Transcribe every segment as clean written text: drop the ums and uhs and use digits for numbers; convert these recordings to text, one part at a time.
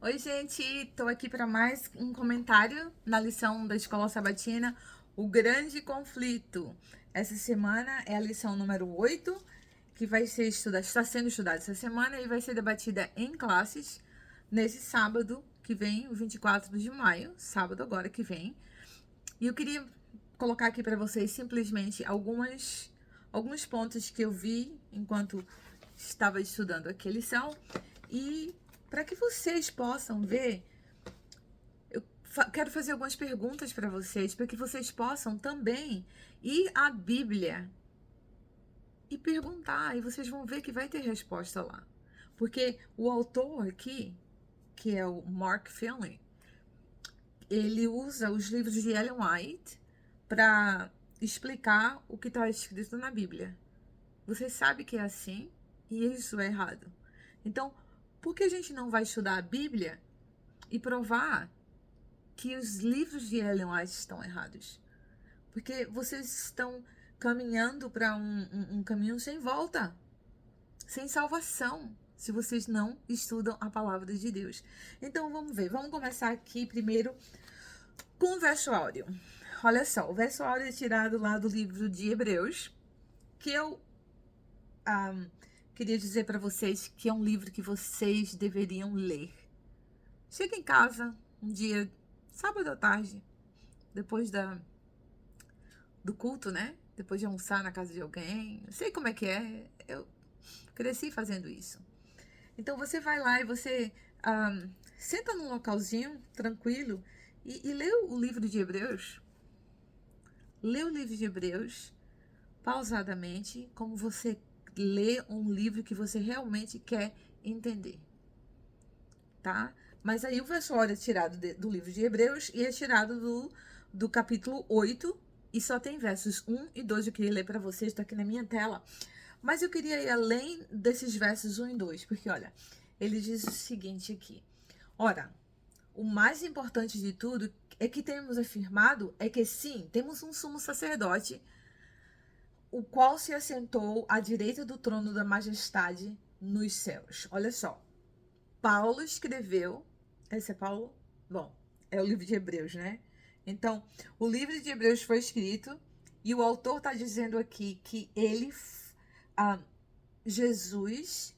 Oi, gente, tô aqui para mais um comentário na lição da Escola Sabatina, O Grande Conflito. Essa semana é a lição número 8, que vai ser estudada, está sendo estudada essa semana e vai ser debatida em classes nesse sábado que vem, o 24 de maio, sábado agora que vem. E eu queria colocar aqui para vocês simplesmente alguns pontos que eu vi enquanto estava estudando aqui a lição e para que vocês possam ver, eu quero fazer algumas perguntas para vocês, para que vocês possam também ir à Bíblia e perguntar, e vocês vão ver que vai ter resposta lá. Porque o autor aqui, que é o Mark Finley, ele usa os livros de Ellen White para explicar o que está escrito na Bíblia. Você sabe que é assim e isso é errado. Então, por que a gente não vai estudar a Bíblia e provar que os livros de Ellen White estão errados? Porque vocês estão caminhando para um caminho sem volta, sem salvação, se vocês não estudam a palavra de Deus. Então, vamos ver. Vamos começar aqui primeiro com o verso áureo. Olha só, o verso áureo é tirado lá do livro de Hebreus, que eu queria dizer para vocês que é um livro que vocês deveriam ler. Chega em casa um dia, sábado à tarde, depois do culto, né? Depois de almoçar na casa de alguém. Eu sei como é que é. Eu cresci fazendo isso. Então você vai lá e você senta num localzinho tranquilo e lê o livro de Hebreus. Lê o livro de Hebreus pausadamente, como você lê um livro que você realmente quer entender, tá? Mas aí o verso é tirado do livro de Hebreus e é tirado do capítulo 8 e só tem versos 1 e 2. Eu queria ler para vocês, está aqui na minha tela. Mas eu queria ir além desses versos 1 e 2, porque olha, ele diz o seguinte aqui. Ora, o mais importante de tudo é que temos afirmado é que sim, temos um sumo sacerdote, o qual se assentou à direita do trono da majestade nos céus. Olha só, Paulo escreveu, esse é Paulo? Bom, é o livro de Hebreus, né? Então, o livro de Hebreus foi escrito e o autor está dizendo aqui que Jesus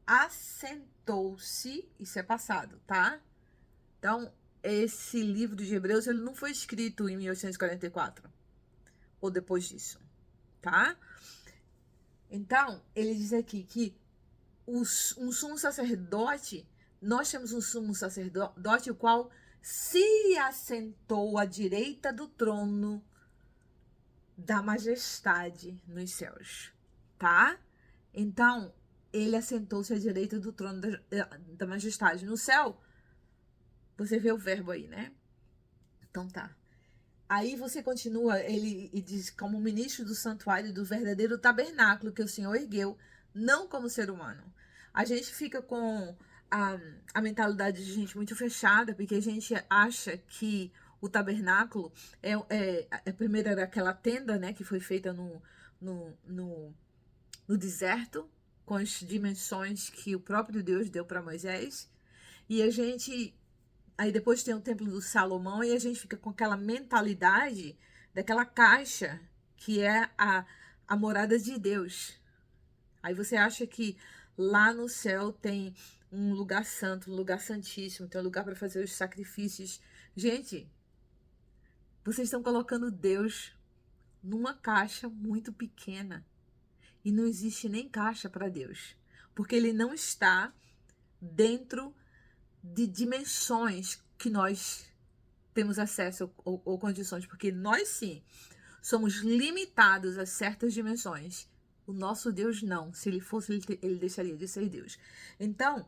assentou-se, isso é passado, tá? Então, esse livro de Hebreus, ele não foi escrito em 1844 ou depois disso, tá? Então, ele diz aqui que um sumo sacerdote, nós temos um sumo sacerdote o qual se assentou à direita do trono da majestade nos céus, tá? Então, ele assentou-se à direita do trono da majestade no céu. Você vê o verbo aí, né? Então tá. Aí você continua, ele e diz, como ministro do santuário do verdadeiro tabernáculo que o Senhor ergueu, não como ser humano. A gente fica com a mentalidade de gente muito fechada, porque a gente acha que o tabernáculo primeiro era aquela tenda, né, que foi feita no, no, no deserto, com as dimensões que o próprio Deus deu para Moisés. E a gente aí depois tem o Templo do Salomão e a gente fica com aquela mentalidade daquela caixa que é a morada de Deus. Aí você acha que lá no céu tem um lugar santo, um lugar santíssimo, tem um lugar para fazer os sacrifícios. Gente, vocês estão colocando Deus numa caixa muito pequena. E não existe nem caixa para Deus. Porque ele não está dentro de dimensões que nós temos acesso ou condições, porque nós sim somos limitados a certas dimensões. O nosso Deus não. Se ele fosse, ele deixaria de ser Deus. Então,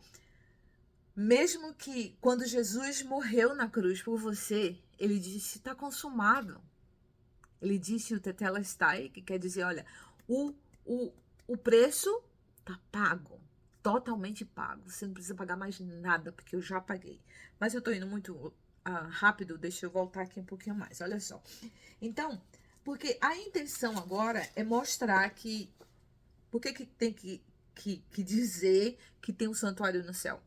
mesmo que quando Jesus morreu na cruz por você, ele disse, está consumado. Ele disse o tetelestai, que quer dizer, olha, o, o preço está pago. Totalmente pago. Você não precisa pagar mais nada, porque eu já paguei. Mas eu estou indo muito rápido, deixa eu voltar aqui um pouquinho mais. Olha só. Então, porque a intenção agora é mostrar que... Por que tem que dizer que tem um santuário no céu?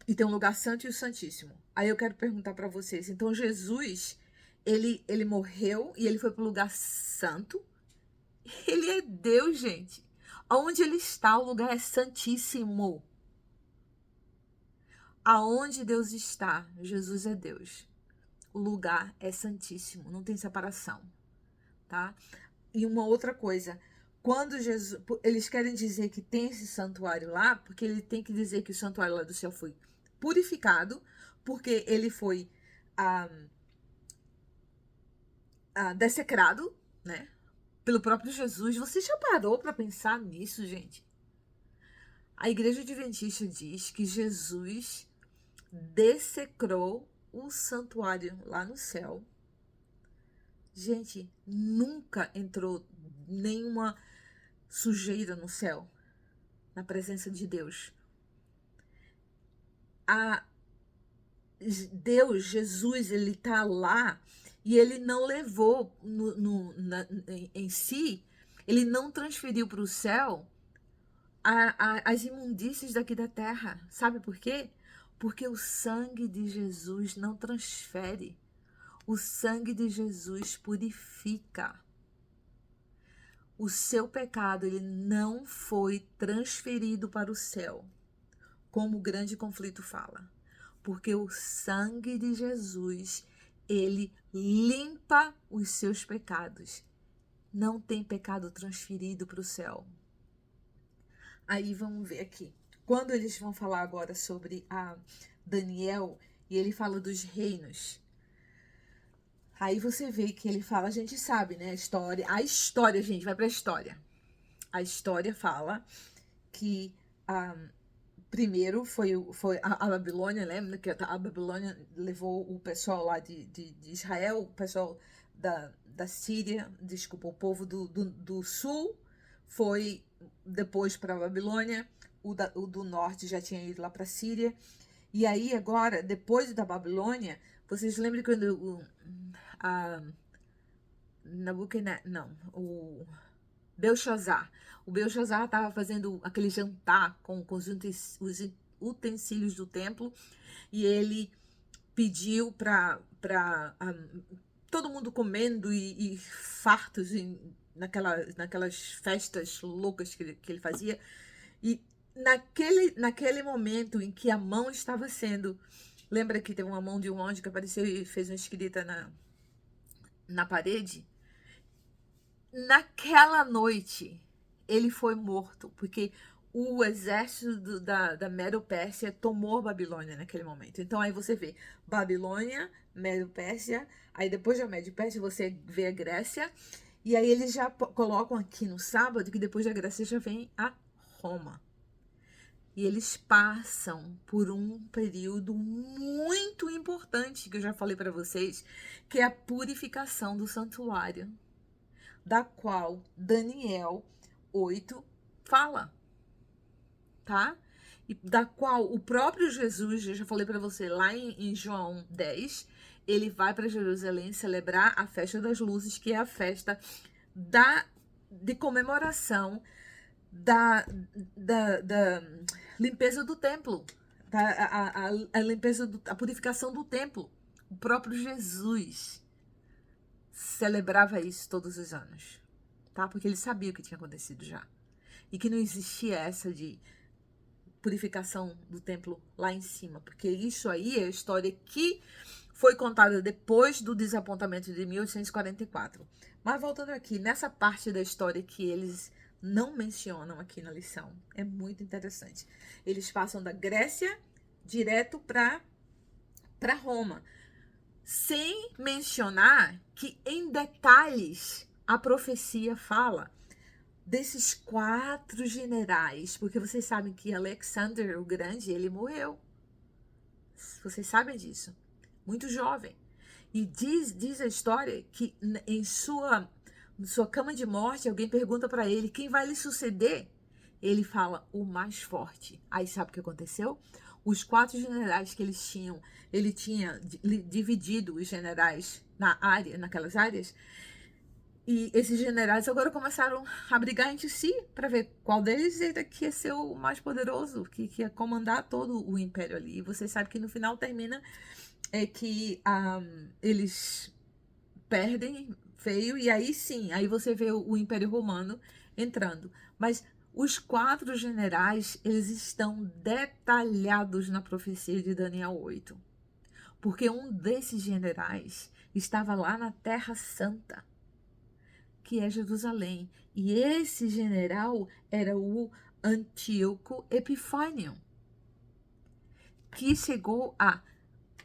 E tem um lugar santo e o santíssimo. Aí eu quero perguntar para vocês, então Jesus, ele morreu e ele foi para o lugar santo. Ele é Deus, gente. Aonde ele está, o lugar é santíssimo. Aonde Deus está, Jesus é Deus. O lugar é santíssimo, não tem separação, tá? E uma outra coisa, quando Jesus, eles querem dizer que tem esse santuário lá, porque ele tem que dizer que o santuário lá do céu foi purificado, porque ele foi ah, dessecrado, né? Pelo próprio Jesus. Você já parou para pensar nisso, gente? A Igreja Adventista diz que Jesus dessecrou o santuário lá no céu. Gente, nunca entrou nenhuma sujeira no céu, na presença de Deus. Deus, Jesus, ele tá lá e ele não levou em si, ele não transferiu para o céu as imundícies daqui da terra. Sabe por quê? Porque o sangue de Jesus não transfere. O sangue de Jesus purifica. O seu pecado, ele não foi transferido para o céu, como o grande conflito fala. Porque o sangue de Jesus, ele limpa os seus pecados. Não tem pecado transferido para o céu. Aí vamos ver aqui. Quando eles vão falar agora sobre a Daniel, e ele fala dos reinos. Aí você vê que ele fala, a gente sabe, né? A história, gente, vai pra história. A história fala que primeiro foi a Babilônia, lembra que a Babilônia levou o pessoal lá de Israel, o pessoal da Síria, desculpa, o povo do sul foi depois para a Babilônia, o do norte já tinha ido lá para a Síria. E aí agora, depois da Babilônia, vocês lembram quando o Belshazzar. O Belshazzar estava fazendo aquele jantar com os utensílios do templo e ele pediu para todo mundo comendo e fartos naquelas festas loucas que ele fazia. E naquele momento em que a mão estava sendo... Lembra que teve uma mão de um anjo que apareceu e fez uma escrita na parede? Naquela noite, ele foi morto, porque o exército da Medo-Pérsia tomou a Babilônia naquele momento. Então aí você vê Babilônia, Medo-Pérsia, aí depois da Medo-Pérsia você vê a Grécia, e aí eles já colocam aqui no sábado que depois da Grécia já vem a Roma. E eles passam por um período muito importante, que eu já falei para vocês, que é a purificação do santuário, da qual Daniel 8 fala, tá? E da qual o próprio Jesus, eu já falei para você lá em João 10, ele vai para Jerusalém celebrar a festa das luzes, que é a festa de comemoração da limpeza do templo, a limpeza, a purificação do templo. O próprio Jesus celebrava isso todos os anos, tá? Porque ele sabia o que tinha acontecido já. E que não existia essa de purificação do templo lá em cima, porque isso aí é a história que foi contada depois do desapontamento de 1844. Mas voltando aqui, nessa parte da história que eles não mencionam aqui na lição, é muito interessante. Eles passam da Grécia direto para Roma, sem mencionar que em detalhes a profecia fala desses 4 generais, porque vocês sabem que Alexander o Grande, ele morreu. Vocês sabem disso. Muito jovem. E diz a história que em sua cama de morte, alguém pergunta para ele quem vai lhe suceder. Ele fala, o mais forte. Aí sabe o que aconteceu? Os 4 generais que ele tinha dividido os generais naquelas áreas, E esses generais agora começaram a brigar entre si para ver qual deles era que ia ser o mais poderoso, que ia comandar todo o império ali. E você sabe que no final termina que eles perdem feio, e aí sim, aí você vê o Império Romano entrando. Mas os 4 generais, eles estão detalhados na profecia de Daniel 8. Porque um desses generais estava lá na Terra Santa, que é Jerusalém. E esse general era o Antíoco Epifânio, que chegou a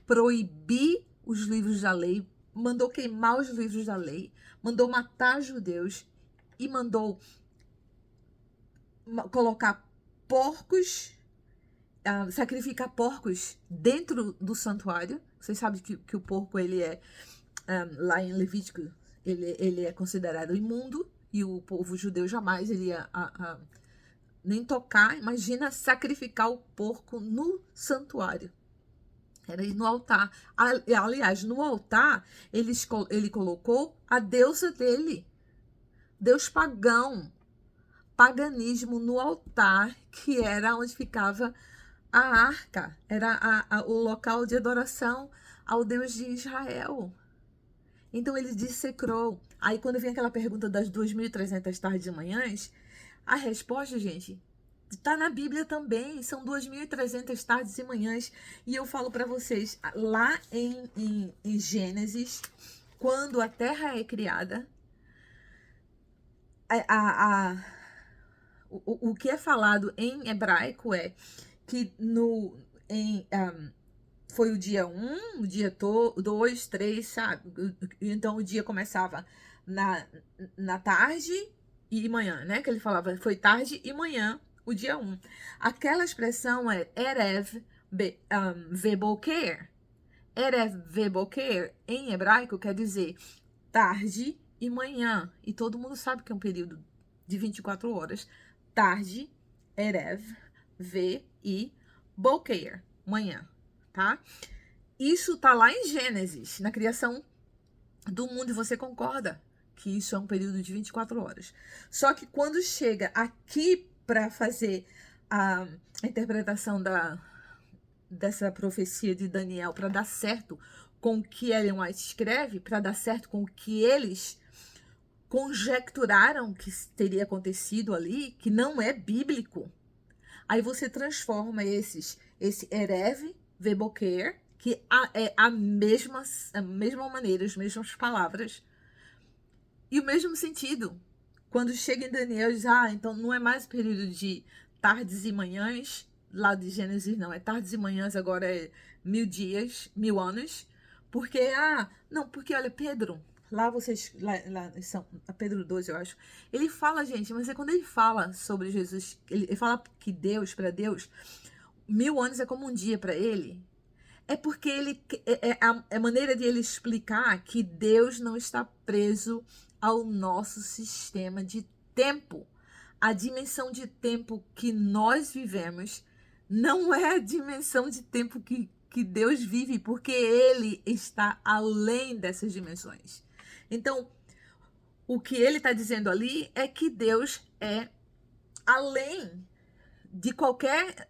proibir os livros da lei, mandou queimar os livros da lei, mandou matar judeus e mandou colocar porcos, sacrificar porcos dentro do santuário. Vocês sabem que o porco, ele é, lá em Levítico, ele é considerado imundo, e o povo judeu jamais iria nem tocar. Imagina sacrificar o porco no santuário. Era ir no altar. Aliás, no altar, ele colocou a deusa dele, Deus pagão, paganismo no altar, que era onde ficava a arca, era o local de adoração ao Deus de Israel. Então ele dissecrou. Aí quando vem aquela pergunta das 2.300 tardes e manhãs, a resposta, gente, está na Bíblia também. São 2.300 tardes e manhãs. E eu falo para vocês, lá em Gênesis, quando a terra é criada, o que é falado em hebraico é que foi o dia 1, o dia 2, 3, sabe? Então o dia começava na tarde e manhã, né? Que ele falava, foi tarde e manhã, o dia 1. Aquela expressão é Erev Veboker. Erev Veboker, em hebraico, quer dizer tarde e manhã. E todo mundo sabe que é um período de 24 horas. Tarde, Erev, Ve e Boker, manhã, tá? Isso tá lá em Gênesis, na criação do mundo, e você concorda que isso é um período de 24 horas. Só que quando chega aqui para fazer a interpretação dessa profecia de Daniel, para dar certo com o que Ellen White escreve, para dar certo com o que eles conjecturaram que teria acontecido ali, que não é bíblico, aí você transforma esse Erev Veboker, que é a mesma maneira, as mesmas palavras e o mesmo sentido. Quando chega em Daniel, diz, então não é mais período de tardes e manhãs, lá de Gênesis não, é tardes e manhãs, agora é 1000 dias, 1000 anos, porque, não, porque olha, Pedro, lá vocês, lá são, Pedro 2, eu acho, ele fala, gente, mas é quando ele fala sobre Jesus, ele fala que Deus, para Deus, 1000 anos é como um dia para ele, é porque ele é a maneira de ele explicar que Deus não está preso ao nosso sistema de tempo. A dimensão de tempo que nós vivemos não é a dimensão de tempo que Deus vive, porque ele está além dessas dimensões. Então, o que ele está dizendo ali é que Deus é além de qualquer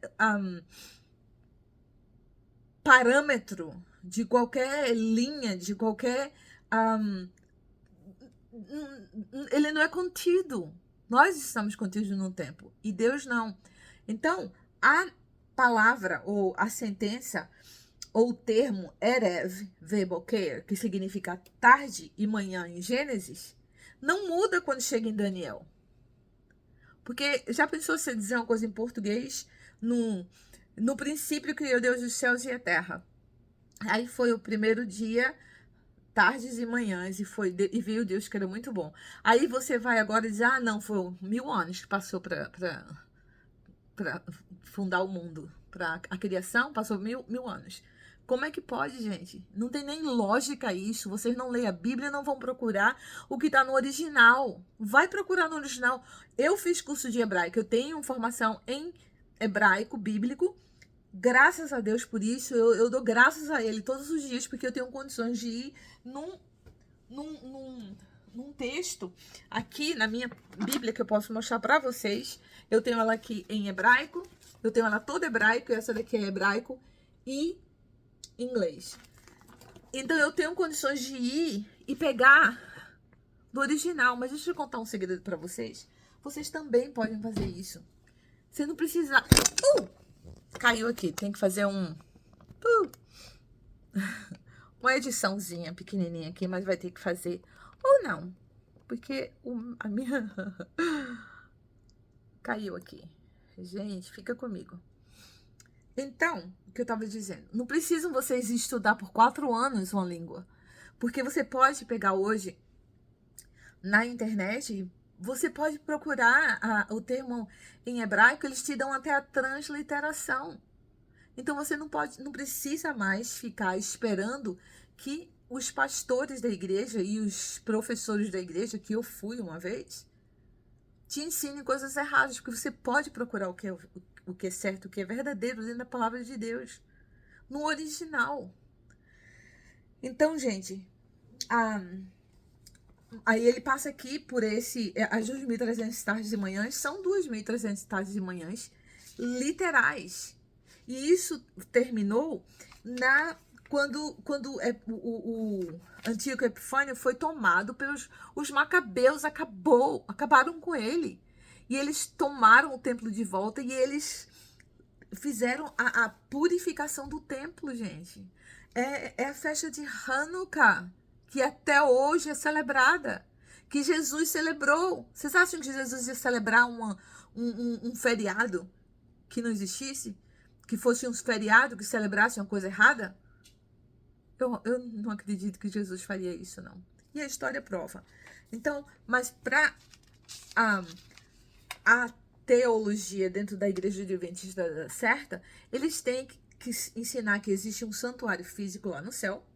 parâmetro, de qualquer linha, de qualquer. Ele não é contido. Nós estamos contidos no tempo e Deus não. Então, a palavra ou a sentença ou o termo Erev Veboker, que significa tarde e manhã em Gênesis, não muda quando chega em Daniel. Porque já pensou você dizer uma coisa em português? No princípio criou Deus os céus e a terra. Aí foi o primeiro dia, tardes e manhãs, e viu Deus que era muito bom. Aí você vai agora dizer, não, foi 1000 anos que passou para fundar o mundo. Para a criação, passou mil anos. Como é que pode, gente? Não tem nem lógica isso. Vocês não leem a Bíblia, não vão procurar o que está no original. Vai procurar no original. Eu fiz curso de hebraico, eu tenho formação em hebraico bíblico. Graças a Deus por isso, eu dou graças a Ele todos os dias, porque eu tenho condições de ir num num texto aqui na minha Bíblia que eu posso mostrar para vocês. Eu tenho ela aqui em hebraico, eu tenho ela toda hebraico, e essa daqui é hebraico e inglês. Então eu tenho condições de ir e pegar do original, mas deixa eu contar um segredo para vocês. Vocês também podem fazer isso. Você não precisa... Caiu aqui, tem que fazer uma ediçãozinha pequenininha aqui, mas vai ter que fazer. Ou não, porque a minha... Caiu aqui. Gente, fica comigo. Então, o que eu tava dizendo, não precisam vocês estudar por 4 anos uma língua, porque você pode pegar hoje na internet, você pode procurar o termo em hebraico, eles te dão até a transliteração. Então você não precisa mais ficar esperando que os pastores da igreja e os professores da igreja, que eu fui uma vez, te ensinem coisas erradas, porque você pode procurar o que é certo, o que é verdadeiro dentro da palavra de Deus, no original. Então, gente, aí ele passa aqui por as 2.300 tardes e manhãs, são 2.300 tardes e manhãs literais. E isso terminou quando o Antíoco Epifânio foi tomado pelos os macabeus, acabaram com ele. E eles tomaram o templo de volta e eles fizeram a purificação do templo, gente. É a festa de Hanukkah, que até hoje é celebrada, que Jesus celebrou. Vocês acham que Jesus ia celebrar um feriado que não existisse? Que fosse um feriado que celebrasse uma coisa errada? Eu não acredito que Jesus faria isso, não. E a história prova. Então, mas para a teologia dentro da igreja adventista certa, eles têm que ensinar que existe um santuário físico lá no céu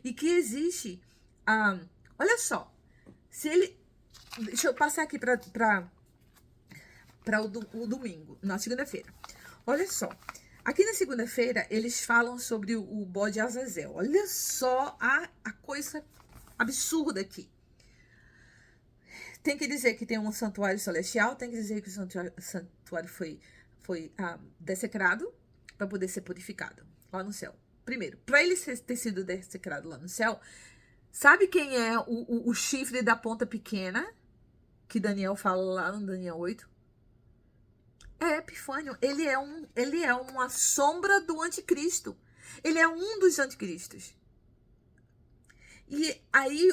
e que existe, olha só, deixa eu passar aqui para o domingo, na segunda-feira. Olha só, aqui na segunda-feira eles falam sobre o bode Azazel. Olha só a coisa absurda aqui. Tem que dizer que tem um santuário celestial, tem que dizer que o santuário foi dessecrado para poder ser purificado lá no céu. Primeiro, para ele ter sido dessecrado lá no céu, sabe quem é o chifre da ponta pequena? Que Daniel fala lá no Daniel 8? É Epifânio. Ele é uma sombra do anticristo. Ele é um dos anticristos. E aí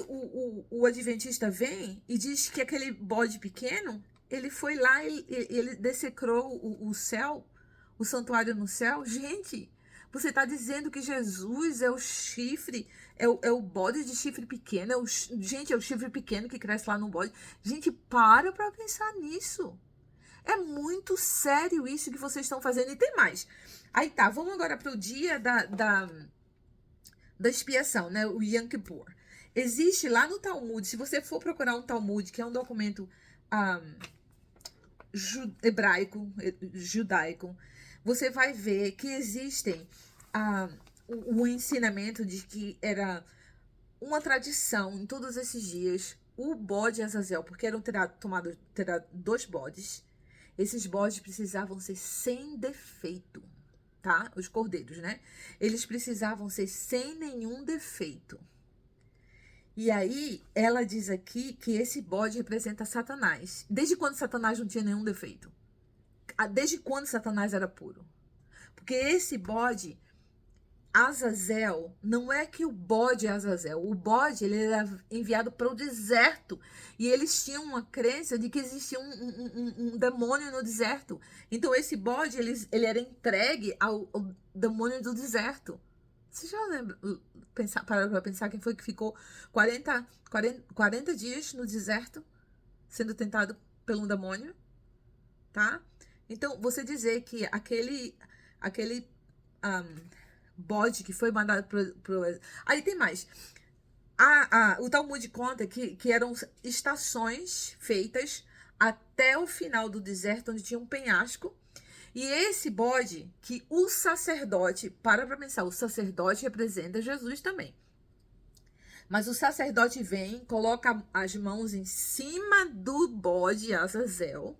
o adventista vem e diz que aquele bode pequeno, ele foi lá, ele dessecrou o céu, o santuário no céu. Gente, você está dizendo que Jesus é o chifre, é o bode de chifre pequeno, gente, é o chifre pequeno que cresce lá no bode. Gente, para pensar nisso. É muito sério isso que vocês estão fazendo. E tem mais. Aí tá, vamos agora para o dia da expiação, né? O Yom Kippur. Existe lá no Talmud, se você for procurar um Talmud, que é um documento judaico, você vai ver que existem o ensinamento de que era uma tradição em todos esses dias o bode Azazel, porque eram terá 2 bodes. Esses bodes precisavam ser sem defeito, tá? Os cordeiros, né? Eles precisavam ser sem nenhum defeito. E aí, ela diz aqui que esse bode representa Satanás. Desde quando Satanás não tinha nenhum defeito? Desde quando Satanás era puro? Porque esse bode, Azazel, não é que o bode é Azazel. O bode, ele era enviado para o deserto. E eles tinham uma crença de que existia um demônio no deserto. Então, esse bode, ele era entregue ao demônio do deserto. Você já lembra, para pensar quem foi que ficou 40 dias no deserto, sendo tentado pelo demônio, tá? Então, você dizer que aquele bode que foi mandado pro... Aí tem mais. O Talmud conta que eram estações feitas até o final do deserto, onde tinha um penhasco. E esse bode, que o sacerdote, para pensar, o sacerdote representa Jesus também. Mas o sacerdote vem, coloca as mãos em cima do bode Azazel,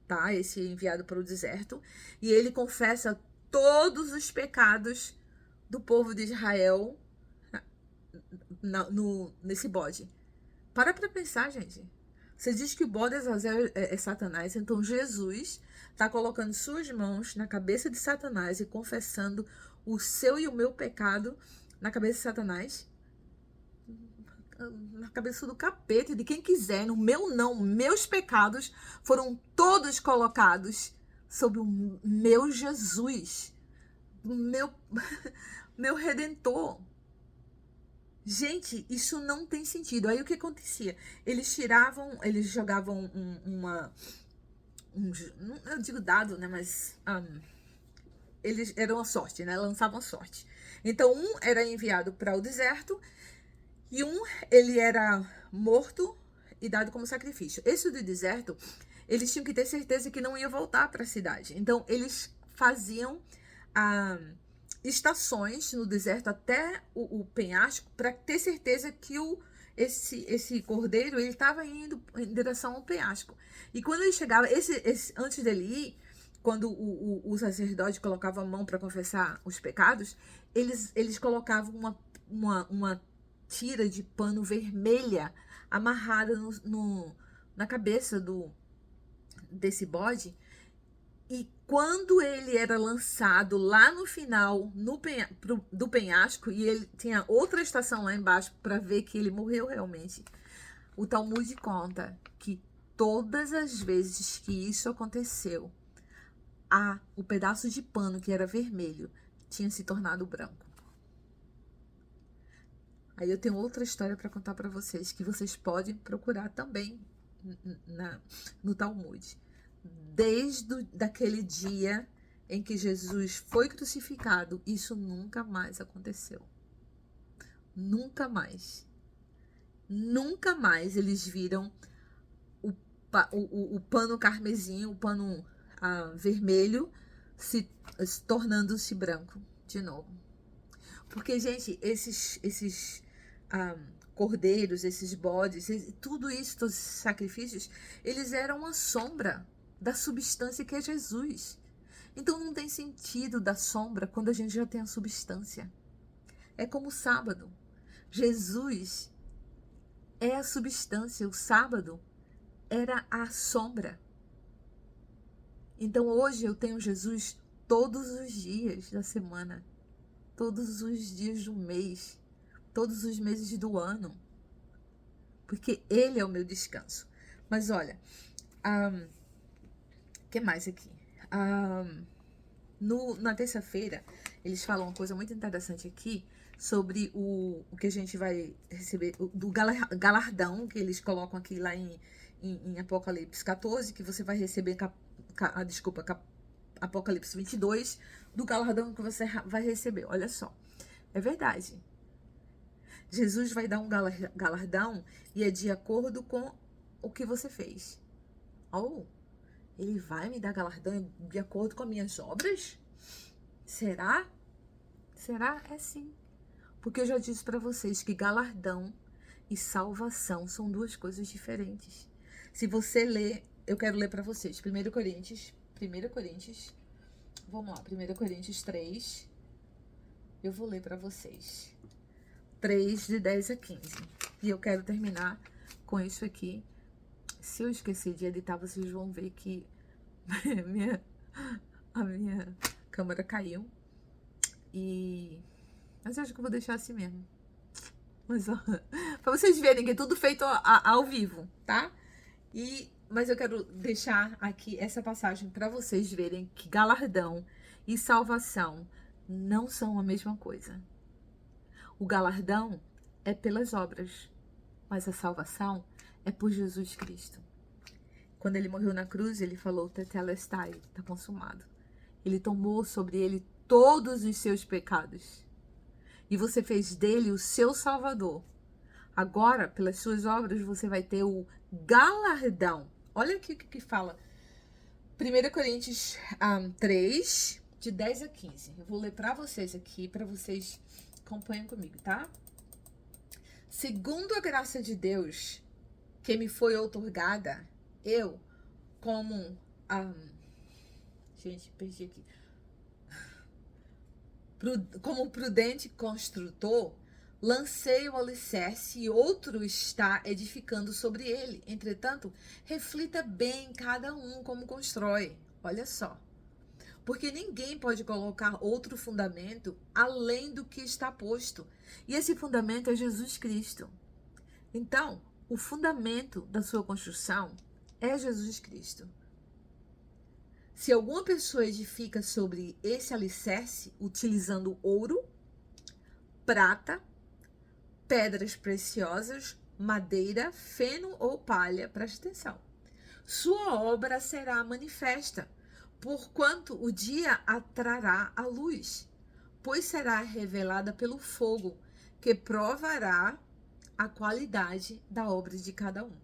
tá? Esse enviado para o deserto. E ele confessa todos os pecados do povo de Israel nesse bode. Para pensar, gente. Você diz que o bode Azazel é Satanás, então Jesus está colocando suas mãos na cabeça de Satanás e confessando o seu e o meu pecado na cabeça de Satanás, na cabeça do capeta, de quem quiser. No meu não, meus pecados foram todos colocados sobre o meu Jesus, o meu, meu Redentor. Gente, isso não tem sentido. Aí o que acontecia? Eles jogavam eu digo dado, né? Mas eles eram a sorte, né? Lançavam sorte. Então, um era enviado para o deserto e ele era morto e dado como sacrifício. Esse do deserto, eles tinham que ter certeza que não ia voltar para a cidade. Então, eles faziam estações no deserto até o penhasco para ter certeza que esse cordeiro ele estava indo em direção ao penhasco. E quando ele chegava, antes dele ir, quando o sacerdote colocava a mão para confessar os pecados, eles colocavam uma tira de pano vermelha amarrada na cabeça desse bode. E quando ele era lançado lá no final do penhasco, e ele tinha outra estação lá embaixo para ver que ele morreu realmente, o Talmud conta que todas as vezes que isso aconteceu, o pedaço de pano que era vermelho tinha se tornado branco. Aí eu tenho outra história para contar para vocês, que vocês podem procurar também no Talmud. Desde daquele dia em que Jesus foi crucificado, isso nunca mais aconteceu. Nunca mais. Nunca mais eles viram o pano carmesim, o pano vermelho, se tornando-se branco de novo. Porque, gente, esses cordeiros, esses bodes, tudo isso, todos esses sacrifícios, eles eram uma sombra da substância que é Jesus. Então não tem sentido da sombra quando a gente já tem a substância. É como o sábado. Jesus é a substância, o sábado era a sombra. Então hoje eu tenho Jesus todos os dias da semana, todos os dias do mês, todos os meses do ano, porque Ele é o meu descanso. Mas olha, que mais aqui? Na terça-feira, eles falam uma coisa muito interessante aqui sobre o que a gente vai receber, do galardão que eles colocam aqui lá em Apocalipse 14, que você vai receber, Apocalipse 22, do galardão que você vai receber. Olha só, é verdade. Jesus vai dar um galardão e é de acordo com o que você fez. Ele vai me dar galardão de acordo com as minhas obras? Será? Será? É sim. Porque eu já disse para vocês que galardão e salvação são duas coisas diferentes. Se você ler, eu quero ler para vocês. 1 Coríntios, vamos lá, 1 Coríntios 3, eu vou ler para vocês. 3, de 10 a 15. E eu quero terminar com isso aqui. Se eu esquecer de editar, vocês vão ver que a minha câmera caiu. Mas eu acho que eu vou deixar assim mesmo. Mas, ó, pra vocês verem que é tudo feito ao vivo, tá? Mas eu quero deixar aqui essa passagem para vocês verem que galardão e salvação não são a mesma coisa. O galardão é pelas obras, mas a salvação é por Jesus Cristo. Quando ele morreu na cruz, ele falou, tetelestai, está consumado. Ele tomou sobre ele todos os seus pecados. E você fez dele o seu salvador. Agora, pelas suas obras, você vai ter o galardão. Olha aqui o que fala. 1 Coríntios 3, de 10 a 15. Eu vou ler para vocês aqui, para vocês acompanhem comigo, tá? segundo a graça de Deus que me foi outorgada, eu, como... gente, perdi aqui. Como prudente construtor, lancei o alicerce e outro está edificando sobre ele. Entretanto, reflita bem cada um como constrói. Olha só. Porque ninguém pode colocar outro fundamento além do que está posto. E esse fundamento é Jesus Cristo. Então, o fundamento da sua construção é Jesus Cristo. Se alguma pessoa edifica sobre esse alicerce utilizando ouro, prata, pedras preciosas, madeira, feno ou palha, preste atenção. Sua obra será manifesta, porquanto o dia a trará a luz, pois será revelada pelo fogo, que provará a qualidade da obra de cada um.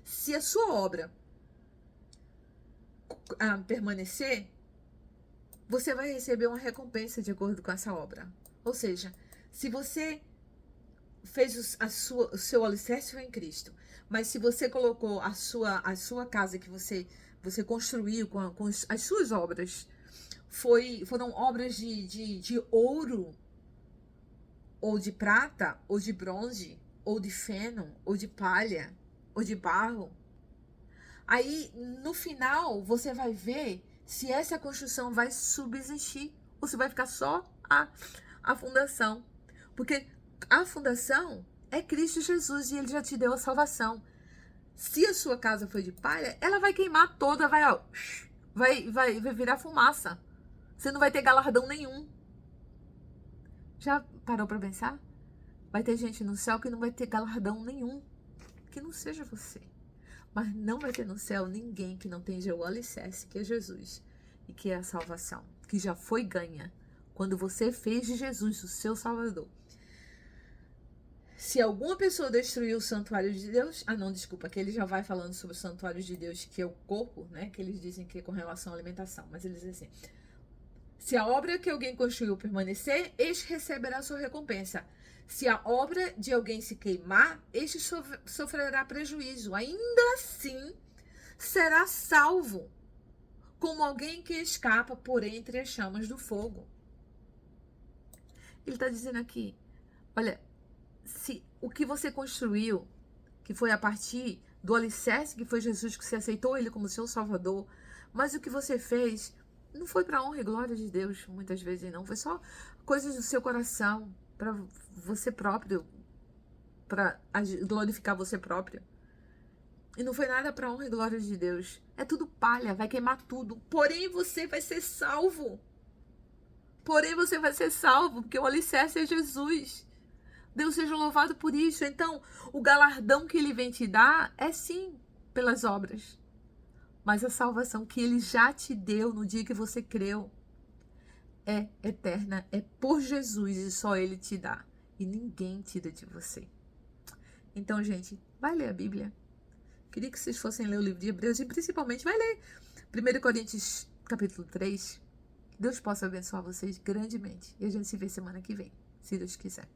Se a sua obra permanecer, você vai receber uma recompensa de acordo com essa obra. Ou seja, se você fez o seu alicerce foi em Cristo, mas se você colocou a sua casa que você construiu com as suas obras, foram obras de ouro, ou de prata, ou de bronze, ou de feno, ou de palha, ou de barro, aí no final você vai ver se essa construção vai subsistir ou se vai ficar só a fundação. Porque a fundação é Cristo Jesus e Ele já te deu a salvação. Se a sua casa foi de palha, ela vai queimar toda, vai virar fumaça. Você não vai ter galardão nenhum. Já parou para pensar? Vai ter gente no céu que não vai ter galardão nenhum, que não seja você. Mas não vai ter no céu ninguém que não tenha o alicerce, que é Jesus, e que é a salvação, que já foi ganha quando você fez de Jesus o seu Salvador. Se alguma pessoa destruiu o santuário de Deus... desculpa, que ele já vai falando sobre o santuário de Deus, que é o corpo, né? Que eles dizem que é com relação à alimentação. Mas eles dizem assim: se a obra que alguém construiu permanecer, este receberá a sua recompensa. Se a obra de alguém se queimar, este sofrerá prejuízo. Ainda assim, será salvo, como alguém que escapa por entre as chamas do fogo. Ele está dizendo aqui, olha, se o que você construiu, que foi a partir do alicerce, que foi Jesus, que você aceitou ele como seu Salvador, mas o que você fez não foi para a honra e glória de Deus, muitas vezes não, foi só coisas do seu coração, para você próprio, para glorificar você próprio. E não foi nada para a honra e glória de Deus. É tudo palha, vai queimar tudo. Porém, você vai ser salvo. Porém, você vai ser salvo, porque o alicerce é Jesus. Deus seja louvado por isso. Então, o galardão que Ele vem te dar é sim pelas obras. Mas a salvação que Ele já te deu no dia que você creu é eterna, é por Jesus e só Ele te dá. E ninguém tira de você. Então, gente, vai ler a Bíblia. Queria que vocês fossem ler o livro de Hebreus e principalmente vai ler 1 Coríntios capítulo 3. Que Deus possa abençoar vocês grandemente. E a gente se vê semana que vem, se Deus quiser.